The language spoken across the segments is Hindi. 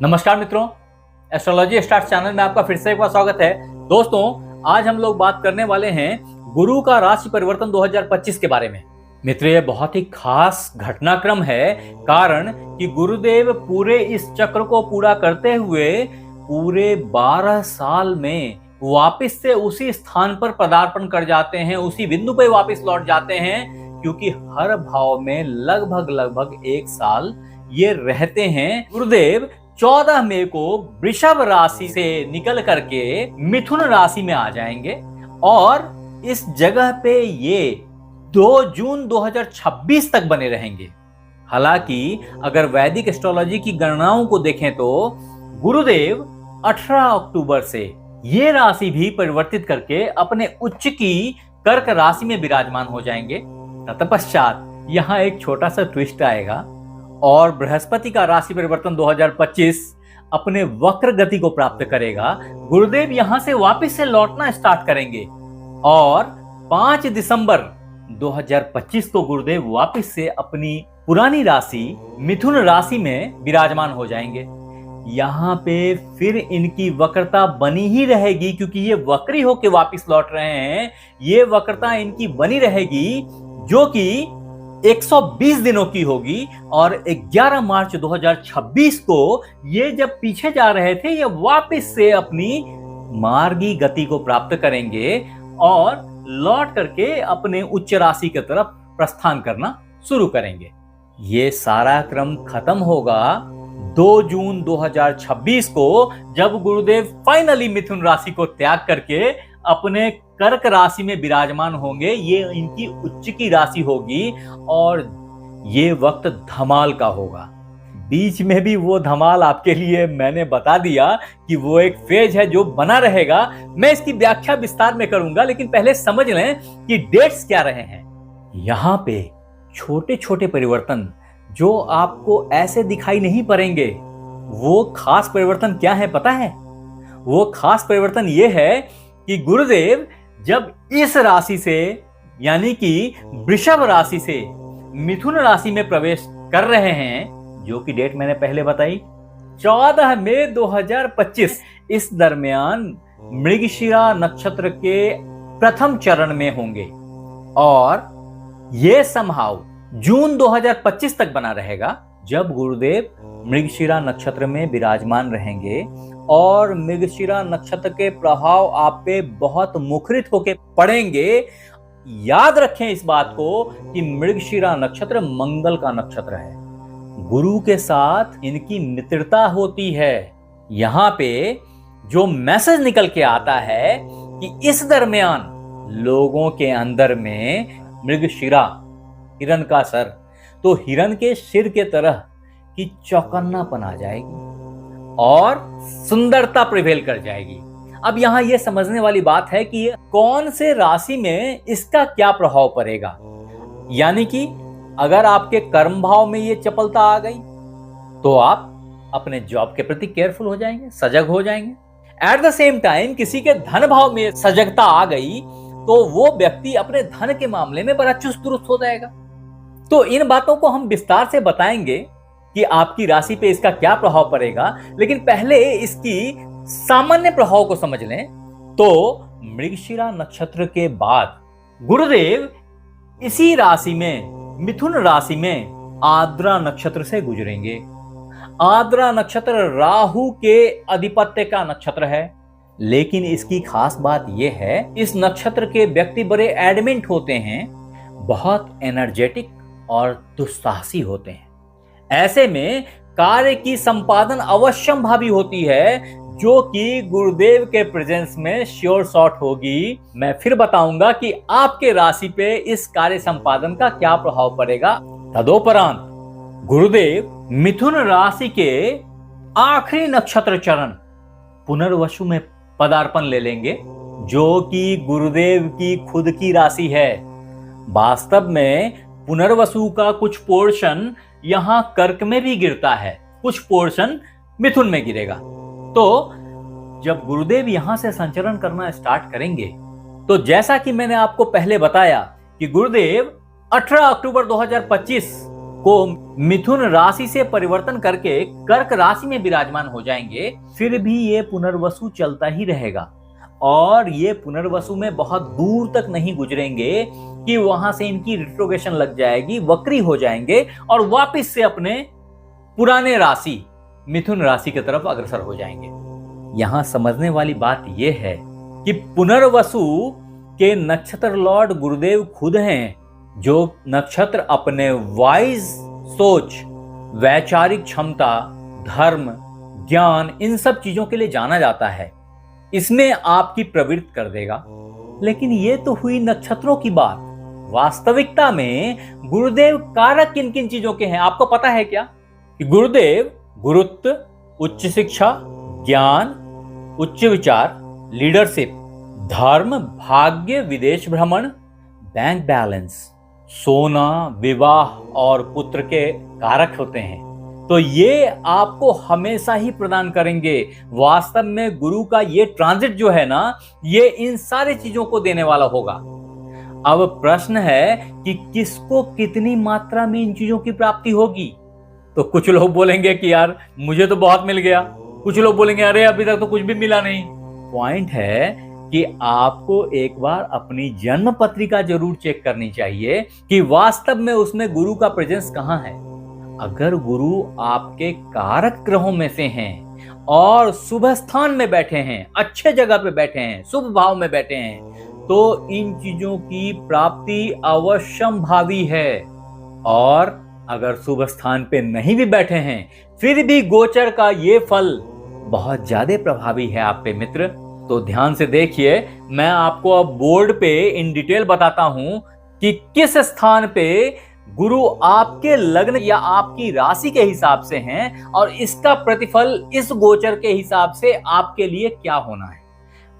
नमस्कार मित्रों, एस्ट्रोलॉजी स्टार्ट चैनल में आपका फिर से एक बार स्वागत है। दोस्तों, आज हम लोग बात करने वाले हैं गुरु का राशि परिवर्तन 2025 के बारे में। मित्र, ये बहुत ही खास घटनाक्रम है, कारण कि गुरुदेव पूरे इस चक्र को पूरा करते हुए पूरे 12 साल में वापस से उसी स्थान पर पदार्पण कर जाते हैं, उसी बिंदु पर वापस लौट जाते हैं, क्योंकि हर भाव में लगभग 1 साल ये रहते हैं। गुरुदेव 14 मई को वृषभ राशि से निकल करके मिथुन राशि में आ जाएंगे और इस जगह पे ये 2 जून 2026 तक बने रहेंगे। हालांकि अगर वैदिक एस्ट्रोलॉजी की गणनाओं को देखें तो गुरुदेव 18 अक्टूबर से ये राशि भी परिवर्तित करके अपने उच्च की कर्क राशि में विराजमान हो जाएंगे। तत्पश्चात यहाँ एक छोटा सा ट्विस्ट आएगा और बृहस्पति का राशि परिवर्तन 2025 अपने वक्र गति को प्राप्त करेगा। गुरुदेव यहां से वापस से लौटना स्टार्ट करेंगे और 5 दिसंबर 2025 को गुरुदेव वापस से अपनी पुरानी राशि मिथुन राशि में विराजमान हो जाएंगे। यहाँ पे फिर इनकी वक्रता बनी ही रहेगी, क्योंकि ये वक्री होके वापस लौट रहे हैं। ये वक्रता इनकी बनी रहेगी जो कि 120 दिनों की होगी और 11 मार्च 2026 को ये जब पीछे जा रहे थे, ये वापस से अपनी मार्गी गति को प्राप्त करेंगे और लौट करके अपने उच्च राशि की तरफ प्रस्थान करना शुरू करेंगे। ये सारा क्रम खत्म होगा 2 जून 2026 को, जब गुरुदेव फाइनली मिथुन राशि को त्याग करके अपने कर्क राशि में विराजमान होंगे। ये इनकी उच्च की राशि होगी और ये वक्त धमाल का होगा। बीच में भी वो धमाल आपके लिए मैंने बता दिया कि वो एक फेज है जो बना रहेगा। मैं इसकी व्याख्या विस्तार में करूंगा, लेकिन पहले समझ लें कि डेट्स क्या रहे हैं। यहाँ पे छोटे छोटे परिवर्तन जो आपको ऐसे दिखाई नहीं पड़ेंगे, वो खास परिवर्तन क्या है पता है? वो खास परिवर्तन ये है कि गुरुदेव जब इस राशि से, यानी कि वृषभ राशि से मिथुन राशि में प्रवेश कर रहे हैं, जो कि डेट मैंने पहले बताई 14 मई 2025, इस दरमियान मृगशिरा नक्षत्र के प्रथम चरण में होंगे और यह समहाउ जून 2025 तक बना रहेगा, जब गुरुदेव मृगशिरा नक्षत्र में विराजमान रहेंगे और मृगशिरा नक्षत्र के प्रभाव आप पे बहुत मुखरित होके पड़ेंगे। याद रखें इस बात को कि मृगशिरा नक्षत्र मंगल का नक्षत्र है, गुरु के साथ इनकी मित्रता होती है। यहाँ पे जो मैसेज निकल के आता है कि इस दरमियान लोगों के अंदर में मृगशिरा, हिरण का सर, तो हिरण के सिर के तरह की चौकन्नापन आ जाएगी और सुंदरता प्रिवेल कर जाएगी। अब यहाँ ये समझने वाली बात है कि कौन से राशि में इसका क्या प्रभाव पड़ेगा। यानी कि अगर आपके कर्म भाव में ये चपलता आ गई तो आप अपने जॉब के प्रति केयरफुल हो जाएंगे, सजग हो जाएंगे। एट द सेम टाइम किसी के धन भाव में सजगता आ गई तो वो व्यक्ति अपने धन के मामले में बड़ा चुस्त दुरुस्त हो जाएगा। तो इन बातों को हम विस्तार से बताएंगे कि आपकी राशि पे इसका क्या प्रभाव पड़ेगा, लेकिन पहले इसकी सामान्य प्रभाव को समझ लें। तो मृगशिरा नक्षत्र के बाद गुरुदेव इसी राशि में, मिथुन राशि में आद्रा नक्षत्र से गुजरेंगे। आद्रा नक्षत्र राहु के आधिपत्य का नक्षत्र है, लेकिन इसकी खास बात यह है, इस नक्षत्र के व्यक्ति बड़े एडमेंट होते हैं, बहुत एनर्जेटिक और दुस्साहसी होते हैं। ऐसे में कार्य की संपादन अवश्यंभावी होती है, जो कि गुरुदेव के प्रेजेंस में श्योर शॉट होगी। मैं फिर बताऊंगा कि आपके राशि पे इस कार्य संपादन का क्या प्रभाव पड़ेगा। तदोपरांत गुरुदेव मिथुन राशि के आखिरी नक्षत्र चरण पुनर्वसु में पदार्पण ले लेंगे, जो कि गुरुदेव की खुद की राशि है। वास्तव में पुनर्वसु का कुछ पोर्शन यहां कर्क में भी गिरता है, कुछ पोर्शन मिथुन में गिरेगा। तो जब गुरुदेव यहां से संचरण करना स्टार्ट करेंगे, तो जैसा कि मैंने आपको पहले बताया कि गुरुदेव 18 अक्टूबर 2025 को मिथुन राशि से परिवर्तन करके कर्क राशि में विराजमान हो जाएंगे, फिर भी ये पुनर्वसु चलता ही रहेगा और ये पुनर्वसु में बहुत दूर तक नहीं गुजरेंगे कि वहां से इनकी रिट्रोग्रेशन लग जाएगी, वक्री हो जाएंगे और वापस से अपने पुराने राशि मिथुन राशि की तरफ अग्रसर हो जाएंगे। यहां समझने वाली बात यह है कि पुनर्वसु के नक्षत्र लॉर्ड गुरुदेव खुद हैं, जो नक्षत्र अपने वाइज सोच, वैचारिक क्षमता, धर्म, ज्ञान, इन सब चीजों के लिए जाना जाता है। इसमें आपकी प्रवृत्ति कर देगा। लेकिन ये तो हुई नक्षत्रों की बात। वास्तविकता में गुरुदेव कारक किन किन चीजों के हैं आपको पता है क्या? कि गुरुदेव गुरुत्व, उच्च शिक्षा, ज्ञान, उच्च विचार, लीडरशिप, धर्म, भाग्य, विदेश भ्रमण, बैंक बैलेंस, सोना, विवाह और पुत्र के कारक होते हैं। तो ये आपको हमेशा ही प्रदान करेंगे। वास्तव में गुरु का ये ट्रांजिट जो है ना, ये इन सारी चीजों को देने वाला होगा। अब प्रश्न है कि किसको कितनी मात्रा में इन चीजों की प्राप्ति होगी। तो कुछ लोग बोलेंगे कि यार मुझे तो बहुत मिल गया, कुछ लोग बोलेंगे अरे अभी तक तो कुछ भी मिला नहीं। पॉइंट है कि आपको एक बार अपनी जन्म पत्रिका जरूर चेक करनी चाहिए कि वास्तव में उसमें गुरु का प्रेजेंस कहां है। अगर गुरु आपके कारक ग्रहों में से हैं और शुभ स्थान में बैठे हैं, अच्छे जगह पे बैठे हैं, शुभ भाव में बैठे हैं, तो इन चीजों की प्राप्ति अवश्यंभावी है। और अगर शुभ स्थान पे नहीं भी बैठे हैं, फिर भी गोचर का ये फल बहुत ज्यादा प्रभावी है आप पे मित्र। तो ध्यान से देखिए, मैं आपको अब बोर्ड पे इन डिटेल बताता हूं कि किस स्थान पे गुरु आपके लग्न या आपकी राशि के हिसाब से हैं और इसका प्रतिफल इस गोचर के हिसाब से आपके लिए क्या होना है।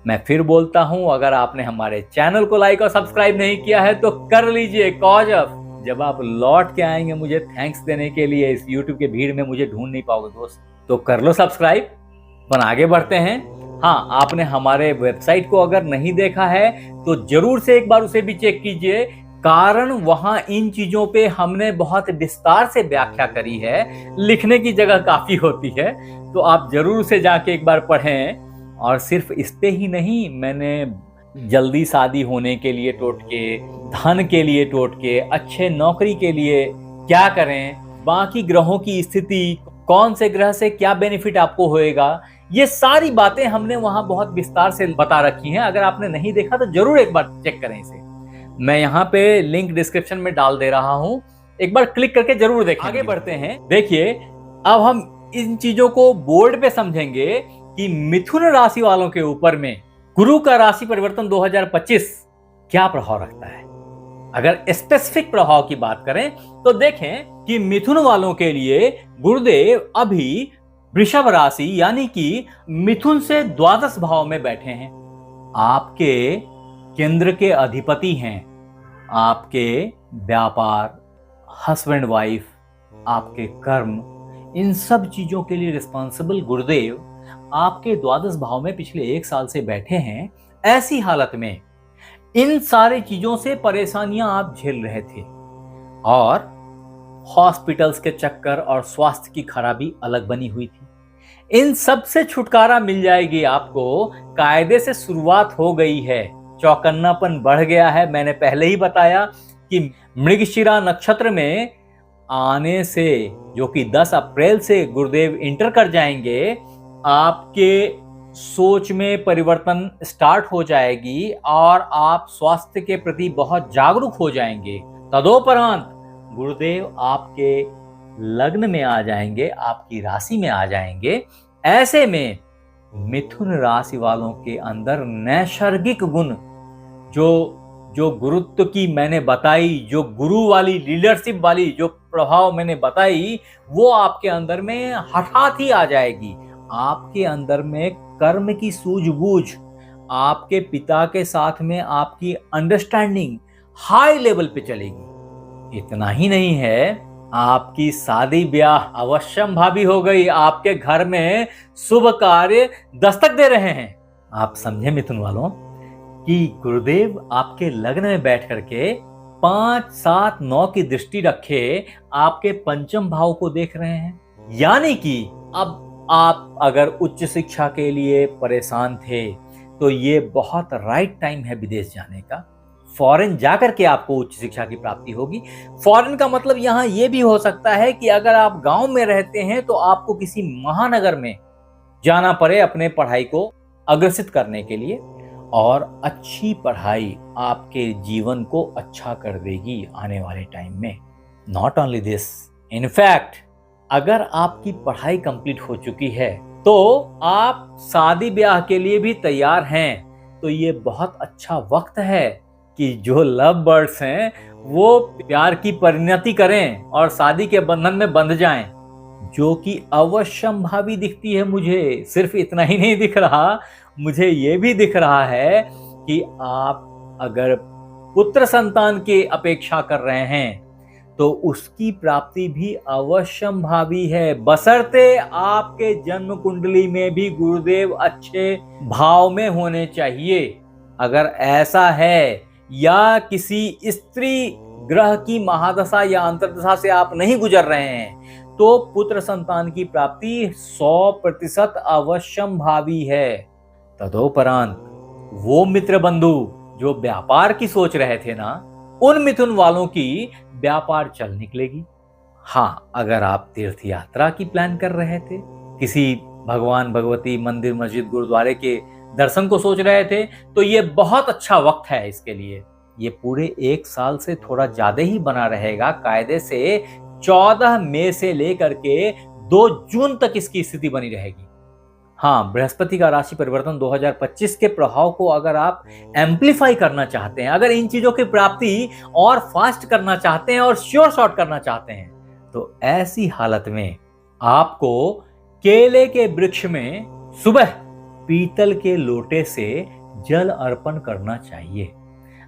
मैं फिर बोलता हूं, अगर आपने हमारे चैनल को लाइक और सब्सक्राइब नहीं किया है तो कर लीजिए। कॉज ऑफ जब आप लौट के आएंगे मुझे थैंक्स देने के लिए, इस यूट्यूब के भीड़ में मुझे ढूंढ नहीं पाओगे दोस्त, तो कर लो सब्सक्राइब। पर आगे बढ़ते हैं। हाँ, आपने हमारे वेबसाइट को अगर नहीं देखा है तो जरूर से एक बार उसे भी चेक कीजिए, कारण वहां इन चीजों पे हमने बहुत विस्तार से व्याख्या करी है। लिखने की जगह काफी होती है, तो आप जरूर से जाके एक बार पढ़ें। और सिर्फ इस पे ही नहीं, मैंने जल्दी शादी होने के लिए टोटके, धन के लिए टोटके, अच्छे नौकरी के लिए क्या करें, बाकी ग्रहों की स्थिति, कौन से ग्रह से क्या बेनिफिट आपको होएगा, ये सारी बातें हमने वहां बहुत विस्तार से बता रखी हैं। अगर आपने नहीं देखा तो जरूर एक बार चेक करें इसे। मैं यहाँ पे लिंक डिस्क्रिप्शन में डाल दे रहा हूं, एक बार क्लिक करके जरूर देखें। आगे बढ़ते हैं। देखिए, अब हम इन चीजों को बोर्ड पे समझेंगे कि मिथुन राशि वालों के ऊपर में गुरु का राशि परिवर्तन 2025 क्या प्रभाव रखता है। अगर स्पेसिफिक प्रभाव की बात करें तो देखें कि मिथुन वालों के लिए गुरुदेव अभी वृषभ राशि यानी कि मिथुन से द्वादश भाव में बैठे हैं। आपके केंद्र के अधिपति हैं। आपके व्यापार, हस्बैंड वाइफ, आपके कर्म, इन सब चीजों के लिए रिस्पॉन्सिबल गुरुदेव आपके द्वादश भाव में पिछले 1 साल से बैठे हैं। ऐसी हालत में इन सारी चीजों से परेशानियां आप झेल रहे थे और हॉस्पिटल्स के चक्कर और स्वास्थ्य की खराबी अलग बनी हुई थी। इन सब से छुटकारा मिल जाएगी आपको। कायदे से शुरुआत हो गई है, चौकन्नापन बढ़ गया है। मैंने पहले ही बताया कि मृगशिरा नक्षत्र में आने से, जो कि 10 अप्रैल से गुरुदेव इंटर कर जाएंगे, आपके सोच में परिवर्तन स्टार्ट हो जाएगी और आप स्वास्थ्य के प्रति बहुत जागरूक हो जाएंगे। तदोपरांत गुरुदेव आपके लग्न में आ जाएंगे, आपकी राशि में आ जाएंगे। ऐसे में मिथुन राशि वालों के अंदर नैसर्गिक गुण जो गुरुत्व की मैंने बताई, जो गुरु वाली लीडरशिप वाली जो प्रभाव मैंने बताई, वो आपके अंदर में हठात ही आ जाएगी। आपके अंदर में कर्म की सूझबूझ, आपके पिता के साथ में आपकी अंडरस्टैंडिंग हाई लेवल पे चलेगी। इतना ही नहीं है, आपकी शादी ब्याह अवश्यंभावी हो गई। आपके घर में शुभ कार्य दस्तक दे रहे हैं। आप समझे मिथुन वालों कि गुरुदेव आपके लग्न में बैठ करके 5, 7, 9 की दृष्टि रखे आपके पंचम भाव को देख रहे हैं। यानी कि अब आप अगर उच्च शिक्षा के लिए परेशान थे तो ये बहुत राइट टाइम है विदेश जाने का। फॉरेन जाकर के आपको उच्च शिक्षा की प्राप्ति होगी। फॉरेन का मतलब यहाँ ये भी हो सकता है कि अगर आप गांव में रहते हैं तो आपको किसी महानगर में जाना पड़े अपने पढ़ाई को अग्रसित करने के लिए, और अच्छी पढ़ाई आपके जीवन को अच्छा कर देगी आने वाले टाइम में। नॉट ओनली दिस, इनफैक्ट अगर आपकी पढ़ाई कंप्लीट हो चुकी है तो आप शादी ब्याह के लिए भी तैयार हैं, तो ये बहुत अच्छा वक्त है कि जो लव बर्ड्स हैं वो प्यार की परिणति करें और शादी के बंधन में बंध जाएं, जो कि अवश्यंभावी दिखती है मुझे। सिर्फ इतना ही नहीं दिख रहा, मुझे ये भी दिख रहा है कि आप अगर पुत्र संतान की अपेक्षा कर रहे हैं तो उसकी प्राप्ति भी अवश्यंभावी है, बशर्ते आपके जन्म कुंडली में भी गुरुदेव अच्छे भाव में होने चाहिए। अगर ऐसा है या किसी स्त्री ग्रह की महादशा या अंतर्दशा से आप नहीं गुजर रहे हैं तो पुत्र संतान की प्राप्ति 100% अवश्यंभावी है। तदोपरांत वो मित्र बंधु जो व्यापार की सोच रहे थे ना, उन मिथुन वालों की व्यापार चल निकलेगी। हाँ, अगर आप तीर्थ यात्रा की प्लान कर रहे थे, किसी भगवान भगवती मंदिर मस्जिद गुरुद्वारे के दर्शन को सोच रहे थे, तो ये बहुत अच्छा वक्त है इसके लिए। ये पूरे 1 साल से थोड़ा ज्यादा ही बना रहेगा। कायदे से 14 मई से लेकर के 2 जून तक इसकी स्थिति बनी रहेगी। हाँ, बृहस्पति का राशि परिवर्तन 2025 के प्रभाव को अगर आप एम्पलीफाई करना चाहते हैं, अगर इन चीजों की प्राप्ति और फास्ट करना चाहते हैं और श्योर शॉट करना चाहते हैं, तो ऐसी हालत में आपको केले के वृक्ष में सुबह पीतल के लोटे से जल अर्पण करना चाहिए।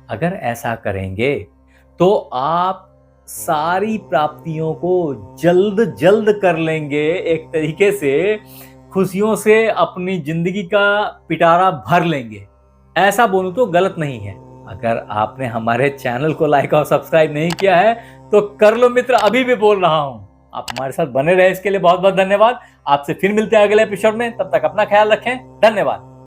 अगर ऐसा करेंगे तो आप सारी प्राप्तियों को जल्द जल्द कर लेंगे। एक तरीके से खुशियों से अपनी जिंदगी का पिटारा भर लेंगे। ऐसा बोलूं तो गलत नहीं है। अगर आपने हमारे चैनल को लाइक और सब्सक्राइब नहीं किया है तो कर लो मित्र, अभी भी बोल रहा हूं। आप हमारे साथ बने रहे, इसके लिए बहुत बहुत धन्यवाद। आपसे फिर मिलते हैं अगले एपिसोड में। तब तक अपना ख्याल रखें। धन्यवाद।